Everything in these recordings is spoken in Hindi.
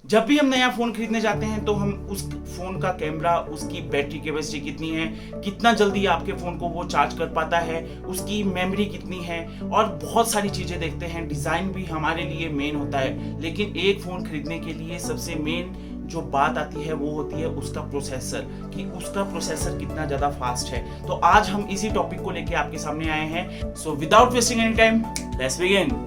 जब भी हम नया फ़ोन खरीदने जाते हैं तो हम उस फ़ोन का कैमरा, उसकी बैटरी कैपेसिटी कितनी है, कितना जल्दी आपके फ़ोन को वो चार्ज कर पाता है, उसकी मेमोरी कितनी है और बहुत सारी चीज़ें देखते हैं। डिज़ाइन भी हमारे लिए मेन होता है, लेकिन एक फ़ोन खरीदने के लिए सबसे मेन जो बात आती है वो होती है उसका प्रोसेसर, कि उसका प्रोसेसर कितना ज़्यादा फास्ट है। तो आज हम इसी टॉपिक को लेके आपके सामने आए हैं। So without wasting any time, let's begin.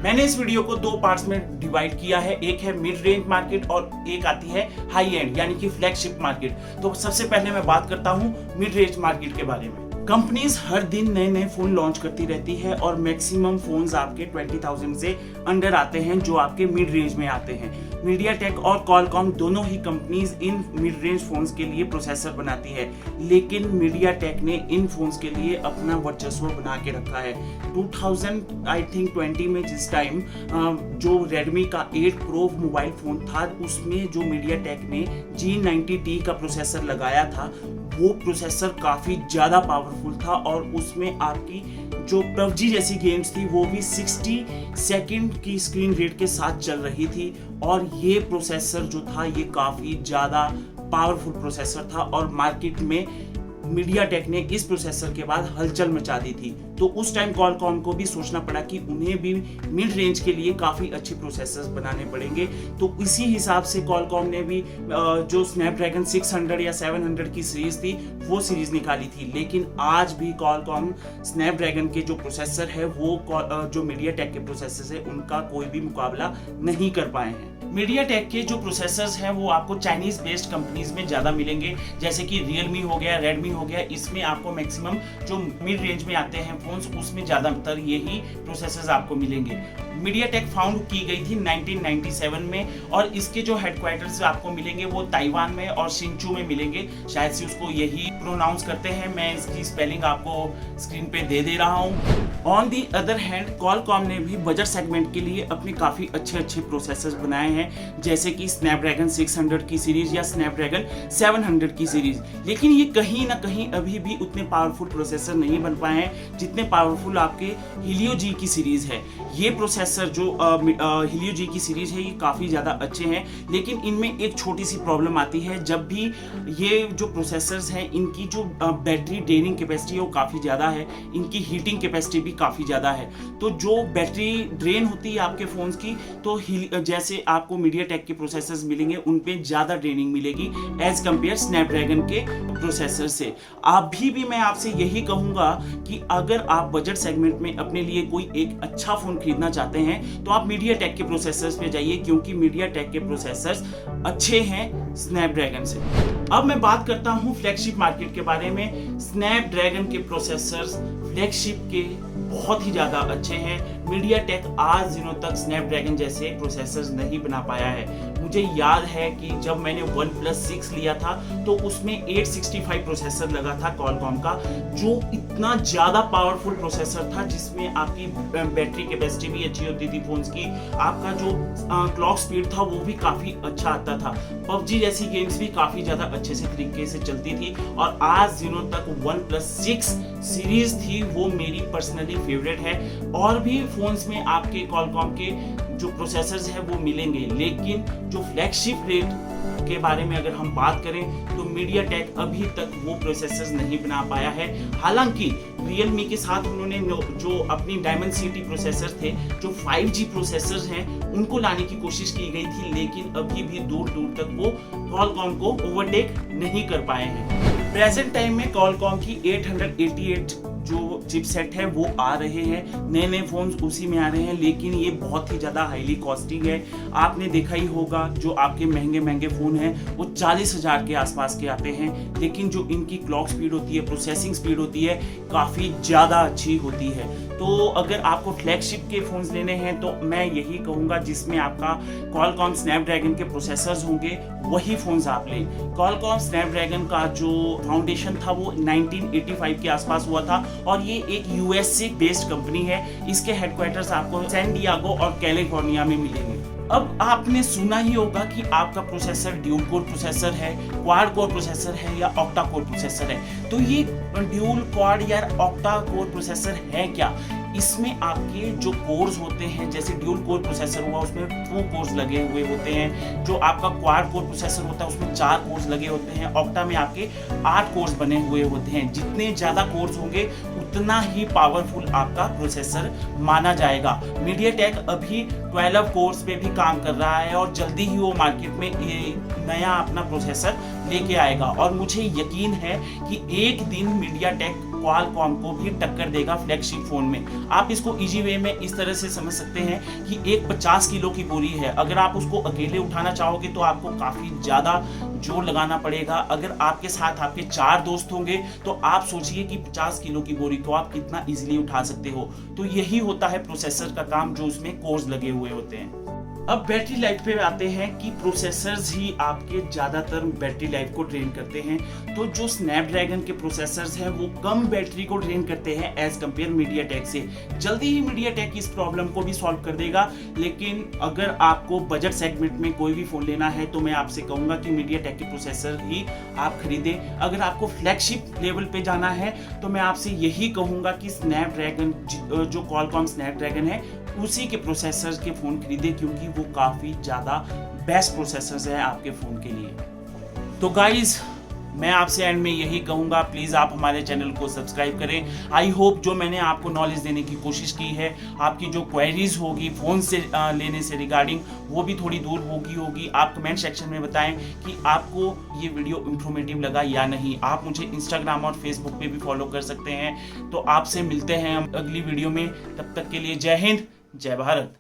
मैंने इस वीडियो को दो पार्ट्स में डिवाइड किया है। एक है मिड रेंज मार्केट और एक आती है हाई एंड यानी कि फ्लैगशिप मार्केट। तो सबसे पहले मैं बात करता हूं मिड रेंज मार्केट के बारे में। कंपनीज हर दिन नए नए फोन लॉन्च करती रहती है और मैक्सिमम फोन्स आपके 20,000 से अंडर आते हैं जो आपके मिड रेंज में आते हैं। मीडियाटेक और कॉलकॉम दोनों ही कंपनीज इन मिड रेंज फोन्स के लिए प्रोसेसर बनाती है, लेकिन मीडियाटेक ने इन फोन्स के लिए अपना वर्चस्व बना के रखा है। 2020 में जिस टाइम जो रेडमी का 8 प्रो मोबाइल फोन था, उसमें जो मीडियाटेक ने G90T का प्रोसेसर लगाया था, वो प्रोसेसर काफ़ी ज़्यादा पावरफुल था और उसमें आपकी जो PUBG जैसी गेम्स थी वो भी 60 सेकंड की स्क्रीन रेट के साथ चल रही थी। और ये प्रोसेसर जो था ये काफ़ी ज़्यादा पावरफुल प्रोसेसर था और मार्केट में मीडियाटेक ने इस प्रोसेसर के बाद हलचल मचा दी थी। तो उस टाइम कॉलकॉम को भी सोचना पड़ा कि उन्हें भी मिड रेंज के लिए काफ़ी अच्छे प्रोसेसर्स बनाने पड़ेंगे। तो इसी हिसाब से कॉलकॉम ने भी जो स्नैपड्रैगन 600 या 700 की सीरीज़ थी वो सीरीज़ निकाली थी। लेकिन आज भी कॉलकॉम स्नैपड्रैगन के जो प्रोसेसर है वो जो मीडियाटेक के प्रोसेसर है उनका कोई भी मुकाबला नहीं कर पाए हैं। मीडियाटेक के जो प्रोसेसर्स हैं वो आपको चाइनीज बेस्ड कंपनीज में ज़्यादा मिलेंगे, जैसे कि रियलमी हो गया, रेडमी हो गया। इसमें आपको मैक्सिमम जो मिड रेंज में आते हैं फोन्स उसमें ज़्यादातर यही प्रोसेसर्स आपको मिलेंगे। मीडियाटेक फाउंड की गई थी 1997 में और इसके जो हेडक्वार्टर्स आपको मिलेंगे वो ताइवान में और शिंचू में मिलेंगे। शायद से उसको यही प्रोनाउंस करते हैं, मैं इसकी स्पेलिंग आपको स्क्रीन पे दे दे रहा हूँ। On the other hand Qualcomm ने भी बजट सेगमेंट के लिए अपने काफ़ी अच्छे प्रोसेसर्स बनाए हैं, जैसे कि स्नैपड्रैगन 600 की सीरीज़ या स्नैपड्रैगन 700 की सीरीज़। लेकिन ये कहीं ना कहीं अभी भी उतने पावरफुल प्रोसेसर नहीं बन पाए हैं जितने पावरफुल आपके हिलियो जी की सीरीज़ है। ये प्रोसेसर जो हिलियो जी की सीरीज़ है ये काफ़ी ज़्यादा अच्छे हैं, लेकिन इनमें एक छोटी सी प्रॉब्लम आती है। जब भी ये जो प्रोसेसर्स हैं इनकी जो बैटरी ड्रेनिंग कैपेसिटी है वो काफ़ी ज़्यादा है, इनकी हीटिंग कैपेसिटी भी काफ़ी ज़्यादा है। तो जो बैटरी ड्रेन होती है आपके फ़ोन्स की, तो जैसे आपको मीडियाटेक के प्रोसेसर्स मिलेंगे उन पे ज़्यादा ड्रेनिंग मिलेगी एज कम्पेयर स्नैपड्रैगन के प्रोसेसर से। अभी भी मैं आपसे यही कहूँगा कि अगर आप बजट सेगमेंट में अपने लिए कोई एक अच्छा फ़ोन खरीदना चाहते हैं तो आप मीडियाटेक के प्रोसेसर्स पे जाइए, क्योंकि मीडियाटेक के प्रोसेसर्स अच्छे हैं स्नैपड्रैगन से। अब मैं बात करता हूँ फ्लैगशिप मार्केट के बारे में। स्नैपड्रैगन के प्रोसेसर्स फ्लैगशिप के बहुत ही ज़्यादा अच्छे हैं। मीडियाटेक आज दिनों तक स्नैपड्रैगन जैसे प्रोसेसर्स नहीं बना पाया है। मुझे याद है कि जब मैंने OnePlus 6 लिया था तो उसमें 865 प्रोसेसर लगा था कॉलकॉम का, जो इतना ज़्यादा पावरफुल प्रोसेसर था जिसमें आपकी बैटरी कैपेसिटी भी अच्छी होती थी फोन्स की, आपका जो क्लॉक स्पीड था वो भी काफ़ी अच्छा आता था, PUBG जैसी गेम्स भी काफ़ी ज़्यादा अच्छे से तरीके से चलती थी। और आज दिनों तक OnePlus 6 सीरीज़ थी वो मेरी पर्सनली फेवरेट है। और भी फोन्स में आपके कॉलकॉम के जो प्रोसेसर्स हैं वो मिलेंगे, लेकिन जो फ्लैगशिप रेट के बारे में अगर हम बात करें तो मीडियाटेक अभी तक वो प्रोसेसर्स नहीं बना पाया है। हालांकि रियलमी के साथ उन्होंने जो अपनी डायमेंसिटी प्रोसेसर थे, जो 5G प्रोसेसर्स हैं, उनको लाने की कोशिश की गई थी, लेकिन अभी भी दूर दूर तक वो कॉलकॉम को ओवरटेक नहीं कर पाए हैं। प्रेजेंट टाइम में कॉलकॉम की 888 जो चिपसेट है वो आ रहे हैं, नए नए फोन्स उसी में आ रहे हैं, लेकिन ये बहुत ही ज़्यादा हाईली कॉस्टिंग है। आपने देखा ही होगा जो आपके महंगे फ़ोन हैं वो 40,000 के आसपास के आते हैं, लेकिन जो इनकी क्लॉक स्पीड होती है, प्रोसेसिंग स्पीड होती है, काफ़ी ज़्यादा अच्छी होती है। तो अगर आपको फ्लैगशिप के फ़ोन्स लेने हैं तो मैं यही कहूँगा जिसमें आपका कॉलकॉम स्नैपड्रैगन के प्रोसेसर्स होंगे वही फ़ोन्स आप लें। कॉलकॉम स्नैपड्रैगन का जो फाउंडेशन था वो 1985 के आसपास हुआ था और ये एक यूएसए बेस्ड कंपनी है। इसके हेडक्वार्टर्स आपको सैन डिएगो और कैलिफोर्निया में मिलेंगे। अब आपने सुना ही होगा कि आपका प्रोसेसर ड्यूल कोर प्रोसेसर है, क्वाड कोर प्रोसेसर है या ऑक्टा कोर प्रोसेसर है। तो ये ड्यूल, क्वाड या ऑक्टा कोर प्रोसेसर है क्या? इसमें आपके जो कोर्स होते हैं, जैसे ड्यूल कोर प्रोसेसर हुआ उसमें 2 कोर्स लगे हुए होते हैं, जो आपका क्वाड कोर प्रोसेसर होता है उसमें 4 कोर्स लगे होते हैं, ऑक्टा में आपके 8 कोर्स बने हुए होते हैं। जितने ज़्यादा कोर्स होंगे उतना ही पावरफुल आपका प्रोसेसर माना जाएगा। मीडियाटेक अभी 12 कोर्स पे भी काम कर रहा है और जल्दी ही वो मार्केट में नया अपना प्रोसेसर लेके आएगा, और मुझे यकीन है कि एक दिन मीडियाटेक क्वालकॉम को भी टक्कर देगा फ्लैगशिप फोन में। आप इसको इजी वे में इस तरह से समझ सकते हैं कि एक 50 किलो की बोरी है, अगर आप उसको अकेले उठाना चाहोगे तो आपको काफ़ी ज़्यादा जोर लगाना पड़ेगा। अगर आपके साथ आपके 4 दोस्त होंगे तो आप सोचिए कि 50 किलो की बोरी को आप कितना इजीली उठा सकते हो। तो यही होता है प्रोसेसर का काम, जो उसमें कोर्स लगे हुए होते हैं। अब बैटरी लाइफ पे आते हैं कि प्रोसेसर्स ही आपके ज़्यादातर बैटरी लाइफ को ड्रेन करते हैं। तो जो स्नैपड्रैगन के प्रोसेसर्स हैं वो कम बैटरी को ड्रेन करते हैं एज कम्पेयर मीडियाटेक से। जल्दी ही मीडियाटेक इस प्रॉब्लम को भी सॉल्व कर देगा, लेकिन अगर आपको बजट सेगमेंट में कोई भी फ़ोन लेना है तो मैं आपसे कहूँगा कि मीडियाटेक के प्रोसेसर ही आप खरीदें। अगर आपको फ्लैगशिप लेवल पे जाना है तो मैं आपसे यही कहूँगा कि स्नैपड्रैगन, जो क्वालकॉम स्नैपड्रैगन है उसी के प्रोसेसर्स के फ़ोन खरीदे, क्योंकि वो काफ़ी ज़्यादा बेस्ट प्रोसेसर्स हैं आपके फ़ोन के लिए। तो गाइज़, मैं आपसे एंड में यही कहूँगा, प्लीज़ आप हमारे चैनल को सब्सक्राइब करें। आई होप जो मैंने आपको नॉलेज देने की कोशिश की है, आपकी जो क्वेरीज होगी फ़ोन से लेने से रिगार्डिंग, वो भी थोड़ी दूर होगी। आप कमेंट सेक्शन में बताएं कि आपको ये वीडियो इंफॉर्मेटिव लगा या नहीं। आप मुझे इंस्टाग्राम और फेसबुक पे भी फॉलो कर सकते हैं। तो आपसे मिलते हैं हम अगली वीडियो में, तब तक के लिए जय हिंद, जय भारत।